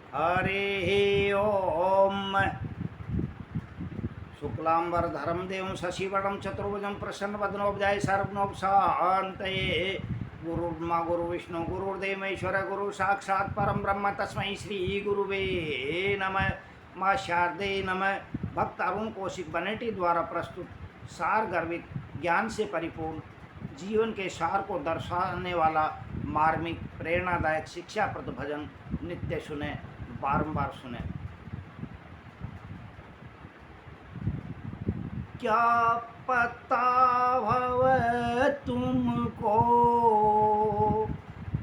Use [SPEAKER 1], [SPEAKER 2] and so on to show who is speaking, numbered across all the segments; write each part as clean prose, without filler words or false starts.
[SPEAKER 1] हरि ओम। शुक्लांबरधरं देवं शशिवर्णं चतुर्भुजं प्रसन्नवदनो ध्यायेत् सर्वविघ्नोपशान्तये। गुरुर्ब्रह्मा गुरुर्विष्णु गुरुर्देवो महेश्वरः गुरुः साक्षात् परं ब्रह्म तस्मै श्री गुरुवे नमः। माँ शारदे नमः। भक्त अरुण कौशिक बनेटी द्वारा प्रस्तुत सार गर्भित ज्ञान से परिपूर्ण जीवन के सार को दर्शाने वाला मार्मिक प्रेरणादायक शिक्षाप्रद भजन नित्य सुने, बारंबार सुने। क्या पता भव तुमको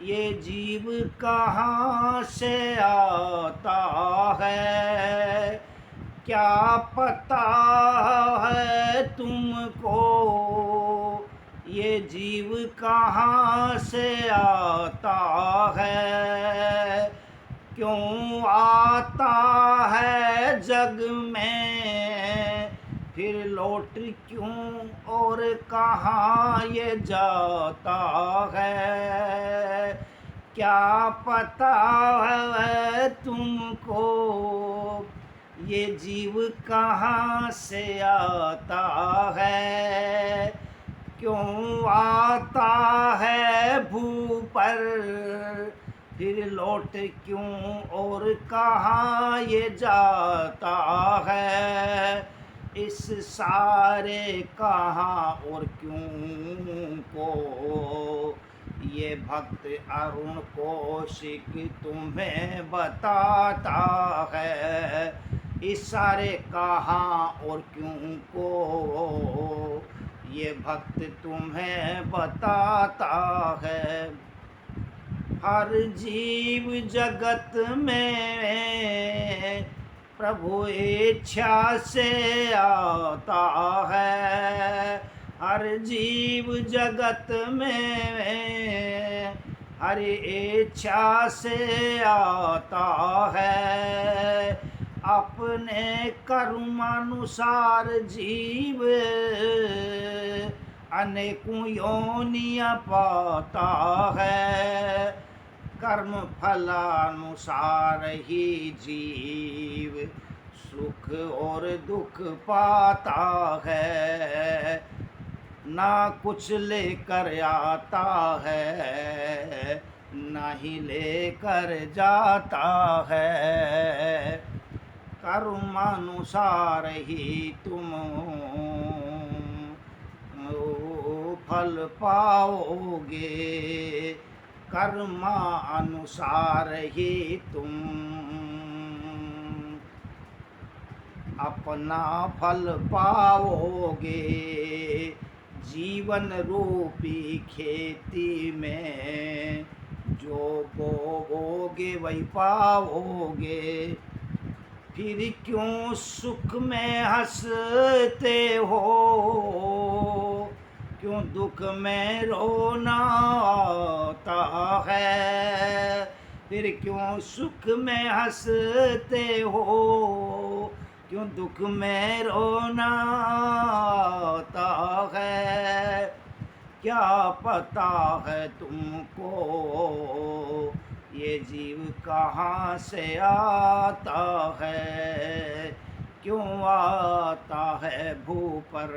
[SPEAKER 1] ये जीव कहाँ से आता है। क्या पता है तुमको ये जीव कहाँ से आता है। क्यों आता है जग में फिर लौट क्यों और कहाँ ये जाता है। क्या पता है तुमको ये जीव कहाँ से आता है। क्यों आता है भू पर फिर लौट क्यों और कहाँ ये जाता है। इस सारे कहाँ और क्यों को ये भक्त अरुण कौशिक तुम्हें बताता है। इस सारे कहाँ और क्यों को ये भक्त तुम्हें बताता है। हर जीव जगत में प्रभु इच्छा से आता है। हर जीव जगत में हर इच्छा से आता है। अपने कर्मानुसार जीव अनेकों योनियां पाता है। कर्म फलानुसार ही जीव सुख और दुख पाता है। ना कुछ लेकर आता है ना ही लेकर जाता है। कर्मानुसार ही तुम फल पाओगे। कर्मा अनुसार ही तुम अपना फल पाओगे। जीवन रूपी खेती में जो बोओगे वही पाओगे। फिर क्यों सुख में हंसते हो क्यों दुख में रोना आता है। फिर क्यों सुख में हंसते हो क्यों दुख में रोना आता है। क्या पता है तुमको ये जीव कहाँ से आता है। क्यों आता है भू पर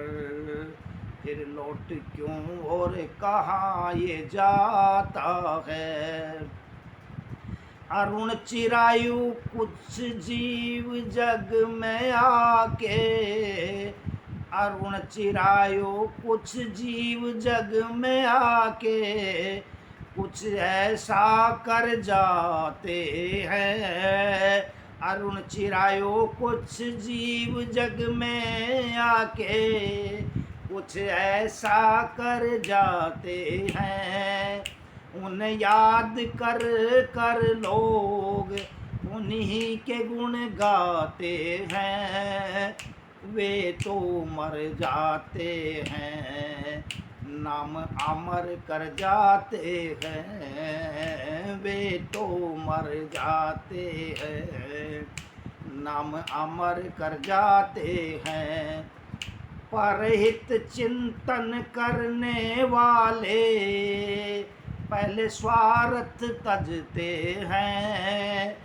[SPEAKER 1] फिर लौट क्यों और कहाँ ये जाता है। अरुण चिरायु कुछ जीव जग में आके अरुण चिरायु कुछ जीव जग में आके कुछ ऐसा कर जाते हैं। अरुण चिरायु कुछ जीव जग में आके कुछ ऐसा कर जाते हैं। उन्हें याद कर कर लोग उन्हीं के गुण गाते हैं। वे तो मर जाते हैं नाम अमर कर जाते हैं। वे तो मर जाते हैं नाम अमर कर जाते हैं। परहित चिंतन करने वाले पहले स्वार्थ तजते हैं।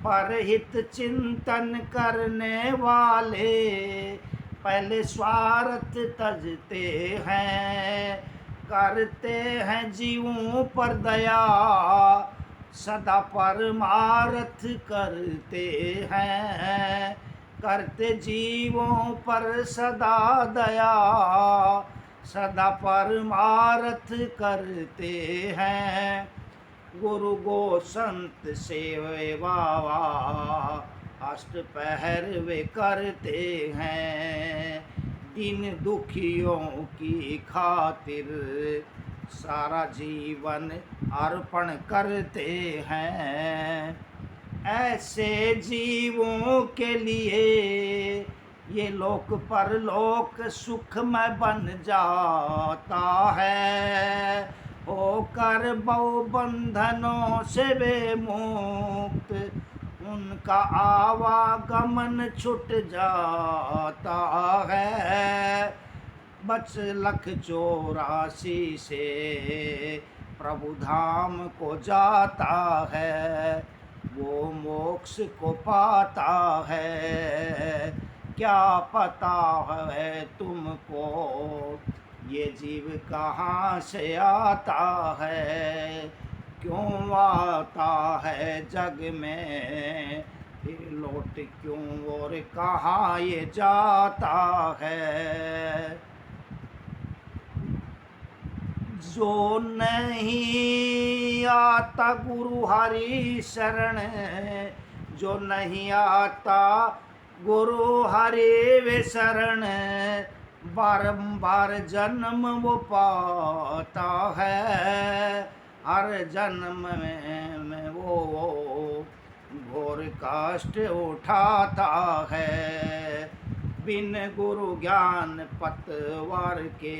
[SPEAKER 1] परहित चिंतन करने वाले पहले स्वार्थ तजते हैं, करते हैं जीवों पर दया, सदा परमार्थ करते हैं, करते जीवों पर सदा दया, सदा परमार्थ करते हैं। गुरु गो संत सेवा अष्ट पहर वे करते हैं, दिन दुखियों की खातिर सारा जीवन अर्पण करते हैं। ऐसे जीवों के लिए ये लोक परलोक सुखमय बन जाता है, होकर बहु बंधनों से वे मुक्त उनका आवागमन छूट जाता है। बच लख 84 से प्रभु धाम को जाता है, वो मोक्ष को पाता है। क्या पता है तुमको ये जीव कहाँ से आता है, क्यों आता है जग में, फिर लौट क्यों और कहाँ ये जाता है। जो नहीं आता गुरु हरि शरण, जो नहीं आता गुरु हरि वे शरण, बारंबार जन्म वो पाता है। हर जन्म में वो घोर कष्ट उठाता है। बिन गुरु ज्ञान पतवार के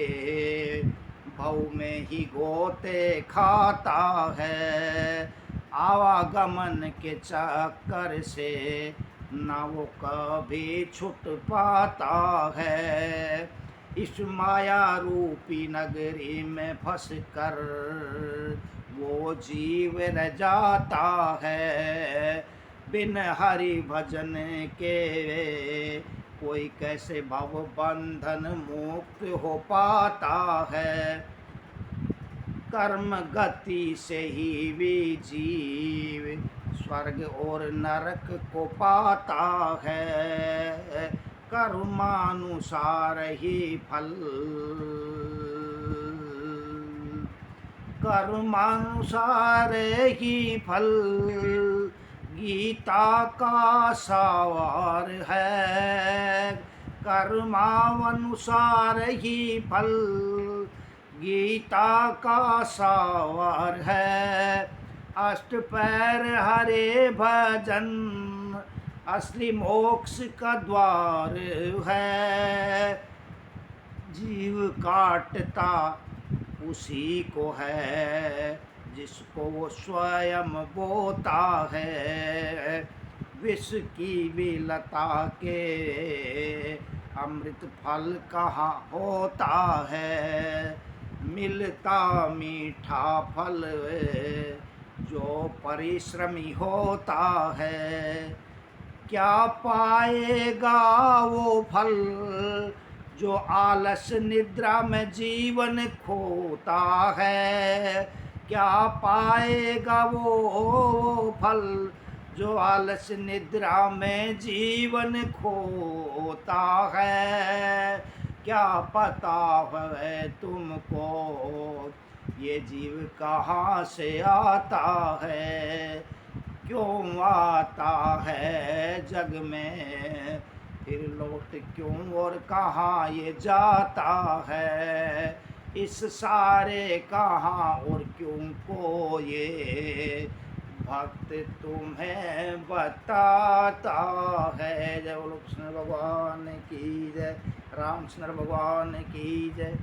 [SPEAKER 1] भव में ही गोते खाता है। आवागमन के चक्कर से ना वो कभी छूट पाता है। इस माया रूपी नगरी में फंस कर वो जीव रह जाता है। बिन हरि भजन के कोई कैसे भव बंधन मुक्त हो पाता है। कर्म गति से ही वे जीव स्वर्ग और नरक को पाता है। कर्मानुसार ही फल, कर्मानुसार ही फल गीता का सार है। कर्मानुसार ही फल गीता का सार है। अष्ट पैर हरे भजन असली मोक्ष का द्वार है। जीव काटता उसी को है जिसको वो स्वयं बोता है। विष की भी लता के अमृत फल कहाँ होता है। मिलता मीठा फल जो परिश्रमी होता है। क्या पाएगा वो फल जो आलस निद्रा में जीवन खोता है। क्या पाएगा वो फल जो आलस निद्रा में जीवन खोता है। क्या पता है तुमको ये जीव कहाँ से आता है, क्यों आता है जग में, फिर लौट क्यों और कहाँ ये जाता है। इस सारे कहाँ और क्यों को ये भक्त तुम्हें बताता है। जय बोलो कृष्ण भगवान की जय, रामचंद्र भगवान की जय।